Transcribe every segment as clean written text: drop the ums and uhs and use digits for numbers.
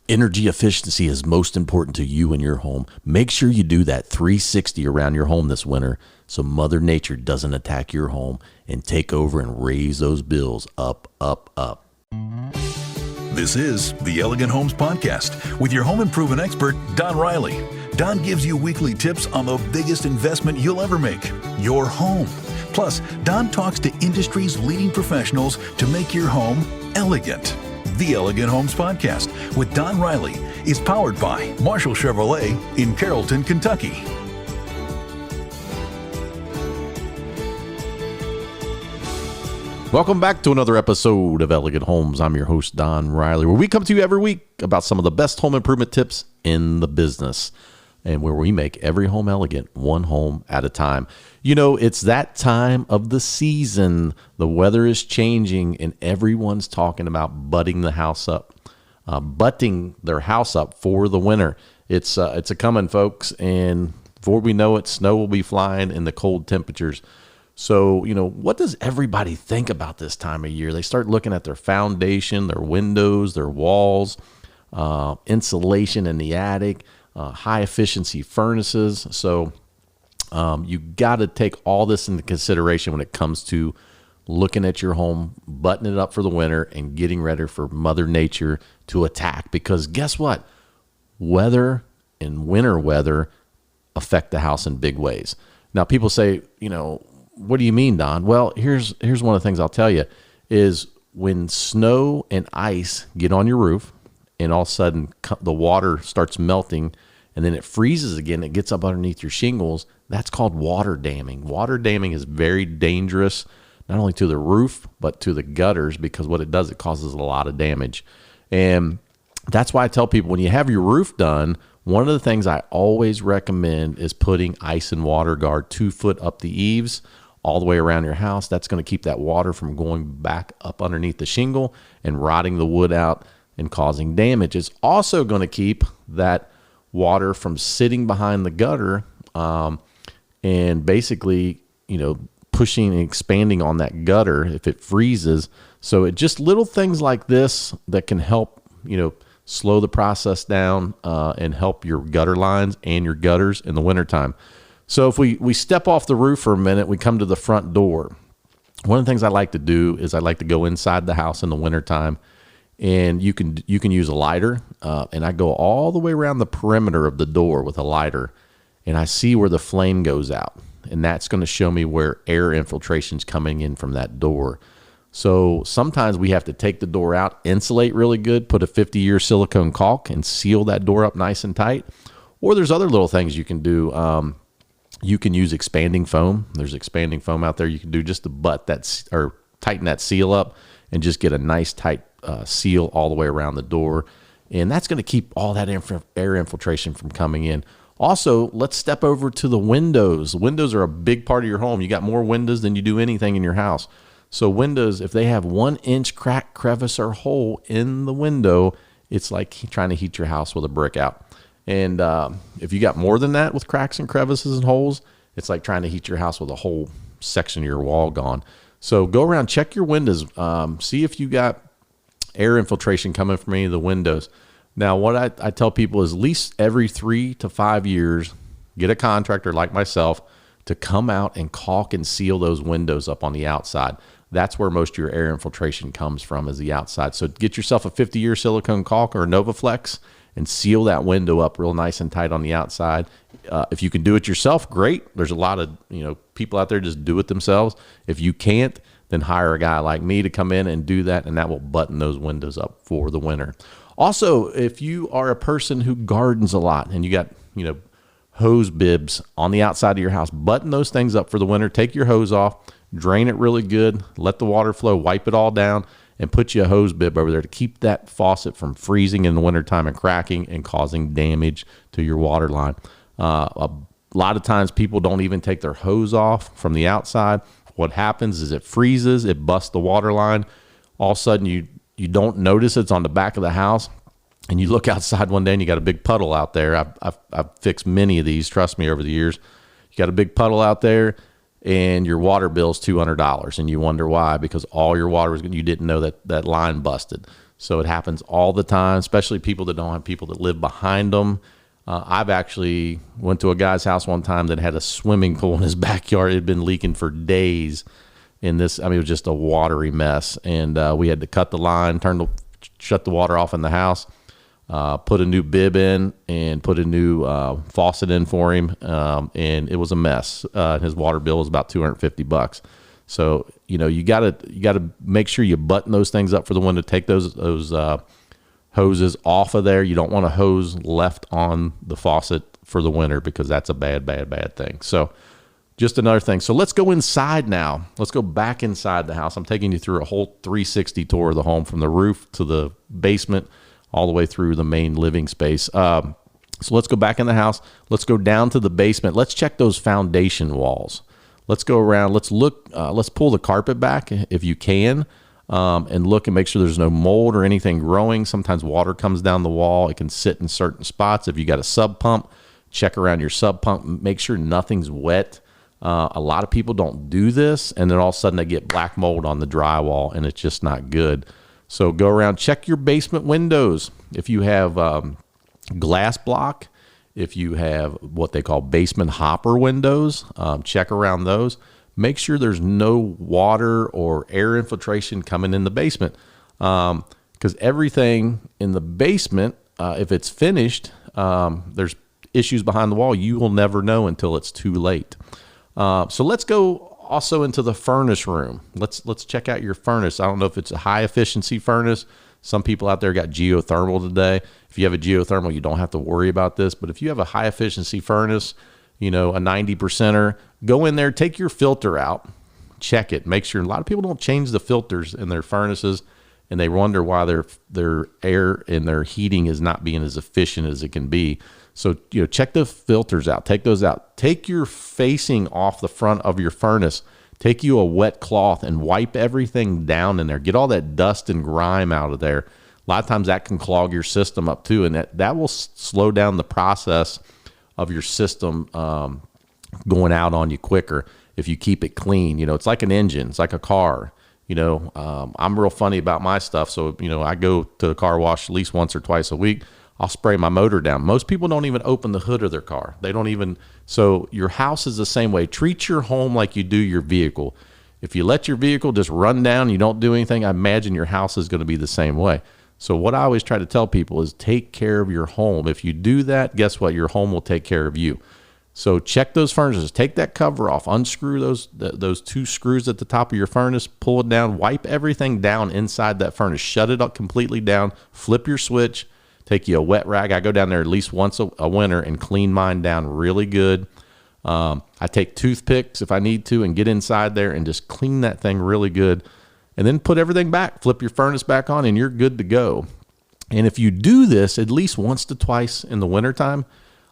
energy efficiency is most important to you and your home, make sure you do that 360 around your home this winter so Mother Nature doesn't attack your home and take over and raise those bills up, up, up. This is the Elegant Homes Podcast with your home improvement expert, Don Riley. Don gives you weekly tips on the biggest investment you'll ever make, your home. Plus, Don talks to industry's leading professionals to make your home elegant. The Elegant Homes Podcast with Don Riley is powered by Marshall Chevrolet in Carrollton, Kentucky. Welcome back to another episode of Elegant Homes. I'm your host, Don Riley, where we come to you every week about some of the best home improvement tips in the business and where we make every home elegant, one home at a time. You know, it's that time of the season. The weather is changing and everyone's talking about butting the house up, butting their house up for the winter. It's a coming, folks, and before we know it, snow will be flying and the cold temperatures. So, you know, what does everybody think about this time of year? They start looking at their foundation, their windows, their walls, insulation in the attic, high efficiency furnaces. So you got to take all this into consideration when it comes to looking at your home, buttoning it up for the winter, and getting ready for Mother Nature to attack. Because guess what? Weather and winter weather affect the house in big ways. Now, people say, you know, what do you mean, Don? Well, here's one of the things I'll tell you is when snow and ice get on your roof and all of a sudden the water starts melting and then it freezes again, it gets up underneath your shingles, that's called water damming. Water damming is very dangerous, not only to the roof, but to the gutters, because what it does, it causes a lot of damage. And that's why I tell people when you have your roof done, one of the things I always recommend is putting ice and water guard 2 foot up the eaves all the way around your house. That's going to keep that water from going back up underneath the shingle and rotting the wood out and causing damage. It's also going to keep that water from sitting behind the gutter and basically, you know, pushing and expanding on that gutter if it freezes. So it just little things like this that can help, you know, slow the process down and help your gutter lines and your gutters in the wintertime. So if we step off the roof for a minute, we come to the front door. One of the things I like to do is I like to go inside the house in the wintertime, and you can use a lighter, and I go all the way around the perimeter of the door with a lighter, and I see where the flame goes out, and that's going to show me where air infiltration's coming in from that door. So sometimes we have to take the door out, insulate really good, put a 50-year silicone caulk, and seal that door up nice and tight. Or there's other little things you can do. You can use expanding foam. There's expanding foam out there you can do just to tighten that seal up and just get a nice tight seal all the way around the door. And that's going to keep all that air infiltration from coming in. Also, let's step over to the windows. Windows are a big part of your home. You got more windows than you do anything in your house. So windows, if they have 1 inch crack, crevice, or hole in the window, it's like trying to heat your house with a brick out. And if you got more than that with cracks and crevices and holes, it's like trying to heat your house with a whole section of your wall gone. So go around, check your windows, see if you got air infiltration coming from any of the windows. Now, what I tell people is at least every 3 to 5 years, get a contractor like myself to come out and caulk and seal those windows up on the outside. That's where most of your air infiltration comes from, is the outside. So get yourself a 50-year silicone caulk or a NovaFlex and seal that window up real nice and tight on the outside. If you can do it yourself, great. There's a lot of people out there just do it themselves. If you can't, then hire a guy like me to come in and do that, and that will button those windows up for the winter. Also, if you are a person who gardens a lot and you got hose bibs on the outside of your house, button those things up for the winter. Take your hose off, drain it really good, let the water flow, wipe it all down, and put you a hose bib over there to keep that faucet from freezing in the wintertime and cracking and causing damage to your water line. A lot of times people don't even take their hose off from the outside. What happens is it freezes, it busts the water line. All of a sudden you don't notice it's on the back of the house, and you look outside one day and you got a big puddle out there. I've fixed many of these, trust me, over the years. You got a big puddle out there, and your water bill's $200, and you wonder why, because all your water you didn't know that line busted. So it happens all the time, especially people that don't have people that live behind them. I've actually went to a guy's house one time that had a swimming pool in his backyard. It had been leaking for days. It was just a watery mess. And we had to cut the line, shut the water off in the house, put a new bib in, and put a new faucet in for him. And it was a mess. His water bill was about $250. So, you gotta make sure you button those things up for the window. Take those hoses off of there. You don't want a hose left on the faucet for the winter, because that's a bad thing. So just another thing. So let's go inside now. Let's go back inside the house. I'm taking you through a whole 360 tour of the home, from the roof to the basement, all the way through the main living space. So let's go back in the house. Let's go down to the basement. Let's check those foundation walls. Let's go around. Let's look. Let's pull the carpet back if you can. And look and make sure there's no mold or anything growing. Sometimes water comes down the wall. It can sit in certain spots. If you got a sub pump, check around your sub pump. Make sure nothing's wet. A lot of people don't do this, and then all of a sudden they get black mold on the drywall, and it's just not good. So go around, check your basement windows. If you have glass block, if you have what they call basement hopper windows, check around those. Make sure there's no water or air infiltration coming in the basement, because everything in the basement, if it's finished, there's issues behind the wall. You will never know until it's too late. So let's go also into the furnace room. Let's check out your furnace. I don't know if it's a high efficiency furnace. Some people out there got geothermal today. If you have a geothermal, you don't have to worry about this. But if you have a high efficiency furnace, a 90%er, go in there, take your filter out, check it, make sure. A lot of people don't change the filters in their furnaces, and they wonder why their air and their heating is not being as efficient as it can be. So, check the filters out, take those out, take your facing off the front of your furnace, take you a wet cloth and wipe everything down in there. Get all that dust and grime out of there. A lot of times that can clog your system up too, and that will slow down the process of your system going out on you quicker if you keep it clean. It's like an engine. It's like a car. I'm real funny about my stuff. So, I go to the car wash at least once or twice a week. I'll spray my motor down. Most people don't even open the hood of their car. They don't even. So your house is the same way. Treat your home like you do your vehicle. If you let your vehicle just run down, you don't do anything, I imagine your house is going to be the same way. So what I always try to tell people is take care of your home. If you do that, guess what? Your home will take care of you. So check those furnaces. Take that cover off. Unscrew those two screws at the top of your furnace. Pull it down. Wipe everything down inside that furnace. Shut it up completely down. Flip your switch. Take you a wet rag. I go down there at least once a winter and clean mine down really good. I take toothpicks if I need to and get inside there and just clean that thing really good. And then put everything back. Flip your furnace back on and you're good to go. And if you do this at least once to twice in the wintertime,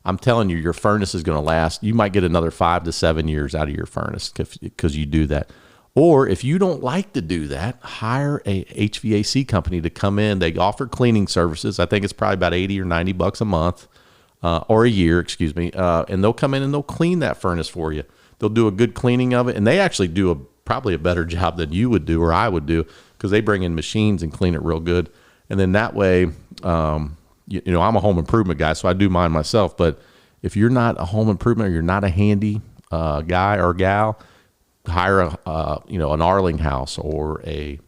I'm telling you, your furnace is going to last. You might get another 5 to 7 years out of your furnace because you do that. Or if you don't like to do that, hire a HVAC company to come in. They offer cleaning services. I think it's probably about $80 or $90 a month or a year, excuse me. And they'll come in and they'll clean that furnace for you. They'll do a good cleaning of it. And they actually do probably a better job than you would do or I would do, because they bring in machines and clean it real good. And then that way, I'm a home improvement guy, so I do mine myself. But if you're not a home improvement or you're not a handy guy or gal, hire an Arling House or a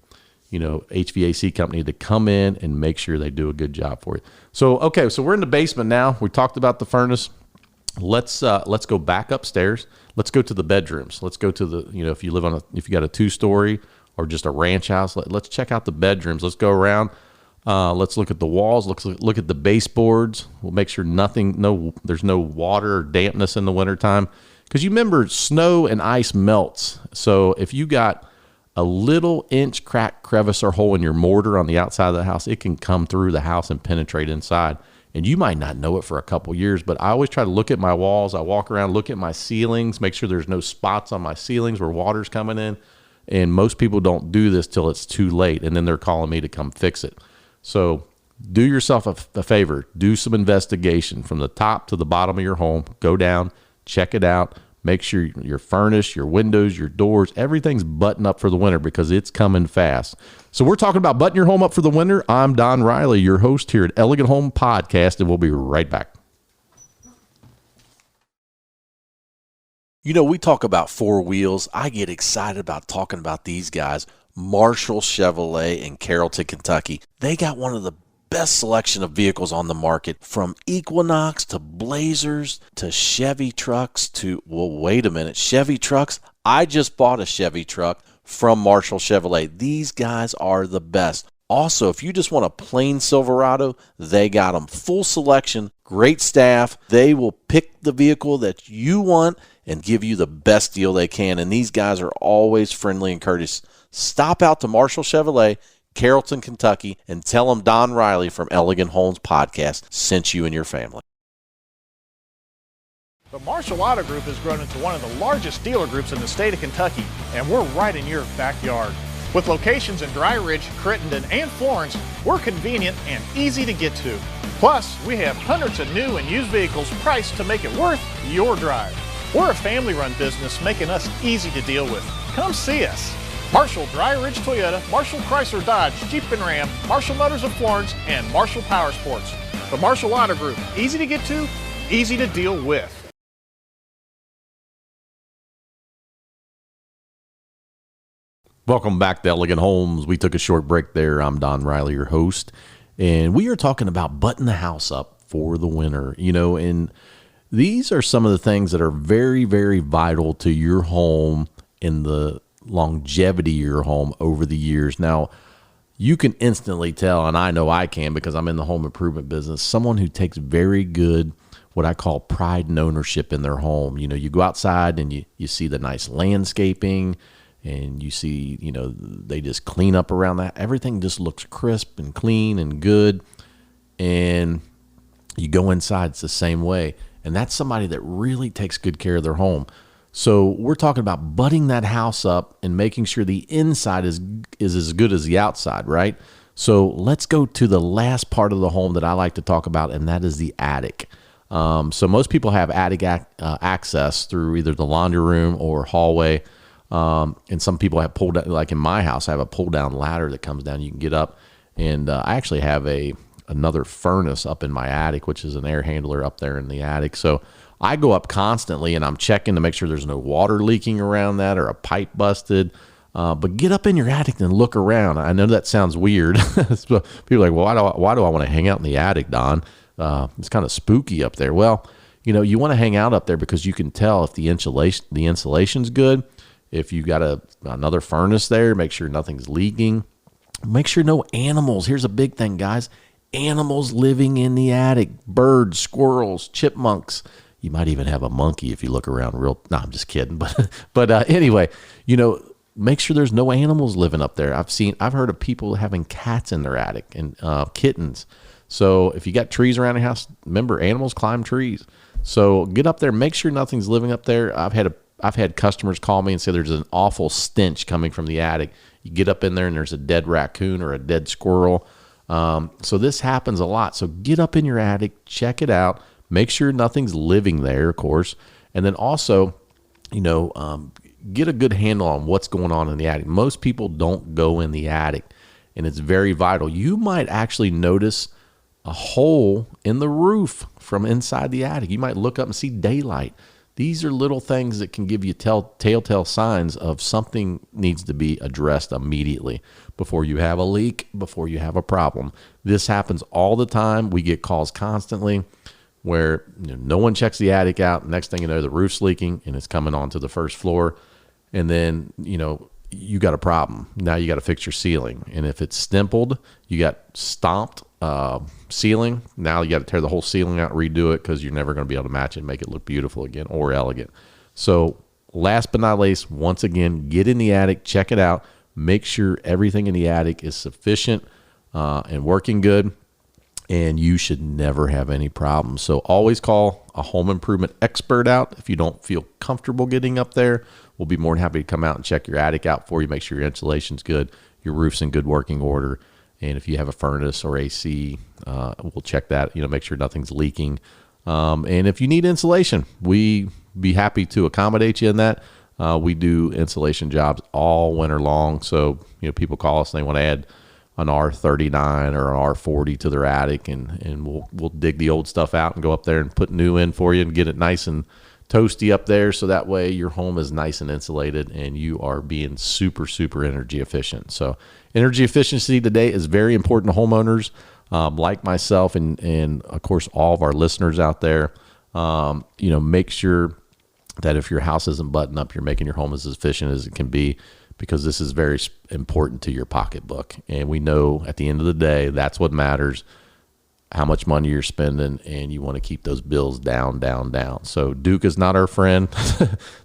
HVAC company to come in and make sure they do a good job for you. So we're in the basement now. We talked about the furnace. Let's go back upstairs. Let's go to the bedrooms. Let's go to the if you got a 2-story or just a ranch house, let's check out the bedrooms. Let's go around. Let's look at the walls. Look at the baseboards. We'll make sure there's no water or dampness in the wintertime. Because you remember, snow and ice melts. So if you got a little inch crack, crevice, or hole in your mortar on the outside of the house, it can come through the house and penetrate inside. And you might not know it for a couple years, but I always try to look at my walls. I walk around, look at my ceilings, make sure there's no spots on my ceilings where water's coming in. And most people don't do this till it's too late, and then they're calling me to come fix it. So do yourself a favor. Do some investigation from the top to the bottom of your home. Go down, check it out, Make sure your furnace, your windows, your doors, everything's buttoned up for the winter because it's coming fast. So we're talking about buttoning your home up for the winter. I'm Don Riley, your host here at Elegant Home Podcast, and we'll be right back. You know, we talk about four wheels. I get excited about talking about these guys, Marshall Chevrolet in Carrollton, Kentucky. They got one of the best selection of vehicles on the market, from Equinox to Blazers to Chevy trucks to, well, wait a minute, Chevy trucks? I just bought a Chevy truck from Marshall Chevrolet. These guys are the best. Also, if you just want a plain Silverado, they got them. Full selection, great staff. They will pick the vehicle that you want and give you the best deal they can. And these guys are always friendly and courteous. Stop out to Marshall Chevrolet, Carrollton, Kentucky, and tell them Don Riley from Elegant Homes Podcast sent you and your family. The Marshall Auto Group has grown into one of the largest dealer groups in the state of Kentucky, and we're right in your backyard. With locations in Dry Ridge, Crittenden, and Florence, we're convenient and easy to get to. Plus, we have hundreds of new and used vehicles priced to make it worth your drive. We're a family-run business, making us easy to deal with. Come see us. Marshall Dry Ridge Toyota, Marshall Chrysler Dodge, Jeep and Ram, Marshall Motors of Florence, and Marshall Power Sports. The Marshall Auto Group, easy to get to, easy to deal with. Welcome back to Elegant Homes. We took a short break there. I'm Don Riley, your host, and we are talking about buttoning the house up for the winter. You know, and these are some of the things that are very, very vital to your home and the longevity of your home over the years. Now, you can instantly tell, and I know I can because I'm in the home improvement business, someone who takes very good, what I call pride and ownership in their home. You know, you go outside and you see the nice landscaping, and you see, you know, they just clean up around that. Everything just looks crisp and clean and good. And you go inside, it's the same way. And that's somebody that really takes good care of their home. So we're talking about butting that house up and making sure the inside is as good as the outside, right? So let's go to the last part of the home that I like to talk about, and that is the attic. So most people have attic access through either the laundry room or hallway. And some people have pulled down, like in my house, I have a pull down ladder that comes down. You can get up, and I actually have another furnace up in my attic, which is an air handler up there in the attic. So I go up constantly and I'm checking to make sure there's no water leaking around that or a pipe busted. But get up in your attic and look around. I know that sounds weird. People are like, well, why do I want to hang out in the attic, Don? It's kind of spooky up there. Well, you know, you want to hang out up there because you can tell if the insulation's good. If you got another furnace there, make sure nothing's leaking. Make sure no animals. Here's a big thing, guys. Animals living in the attic. Birds, squirrels, chipmunks. You might even have a monkey if you look around real. No, I'm just kidding. But anyway, you know, make sure there's no animals living up there. I've heard of people having cats in their attic and kittens. So if you got trees around your house, remember, animals climb trees. So get up there, make sure nothing's living up there. I've had customers call me and say there's an awful stench coming from the attic. You get up in there and there's a dead raccoon or a dead squirrel. So this happens a lot. So get up in your attic, check it out, make sure nothing's living there, of course. And then also, you know, get a good handle on what's going on in the attic. Most people don't go in the attic, and it's very vital. You might actually notice a hole in the roof from inside the attic. You might look up and see daylight. These are little things that can give you telltale signs of something needs to be addressed immediately before you have a leak, before you have a problem. This happens all the time. We get calls constantly where no one checks the attic out. Next thing you know, the roof's leaking and it's coming onto the first floor. And then, you got a problem. Now you got to fix your ceiling. And if it's stippled, you got stomped ceiling. Now you got to tear the whole ceiling out, redo it, because you're never going to be able to match it and make it look beautiful again or elegant. So last but not least, once again, get in the attic, check it out, make sure everything in the attic is sufficient and working good, and you should never have any problems. So always call a home improvement expert out. If you don't feel comfortable getting up there, we'll be more than happy to come out and check your attic out for you, make sure your insulation's good, your roof's in good working order. And if you have a furnace or AC, we'll check that, make sure nothing's leaking. And if you need insulation, we be happy to accommodate you in that. We do insulation jobs all winter long. So, people call us and they want to add an R39 or an R40 to their attic, and we'll dig the old stuff out and go up there and put new in for you and get it nice and toasty up there. So that way your home is nice and insulated and you are being super, super energy efficient. So energy efficiency today is very important to homeowners like myself and of course all of our listeners out there. Make sure that if your house isn't buttoned up, you're making your home as efficient as it can be, because this is very important to your pocketbook. And we know at the end of the day, that's what matters, how much money you're spending, and you want to keep those bills down. So Duke is not our friend.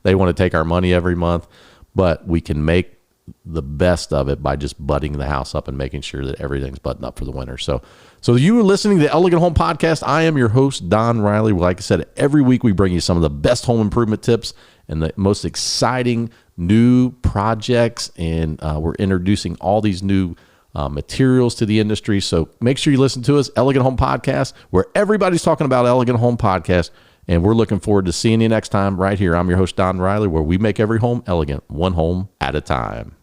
They want to take our money every month, but we can make the best of it by just butting the house up and making sure that everything's buttoned up for the winter. So you are listening to the Elegant Home Podcast. I am your host, Don Riley. Like I said, every week we bring you some of the best home improvement tips and the most exciting new projects, and we're introducing all these new materials to the industry. So make sure you listen to us, Elegant Home Podcast, where everybody's talking about Elegant Home Podcast, and we're looking forward to seeing you next time right here. I'm your host, Don Riley, where we make every home elegant, one home at a time.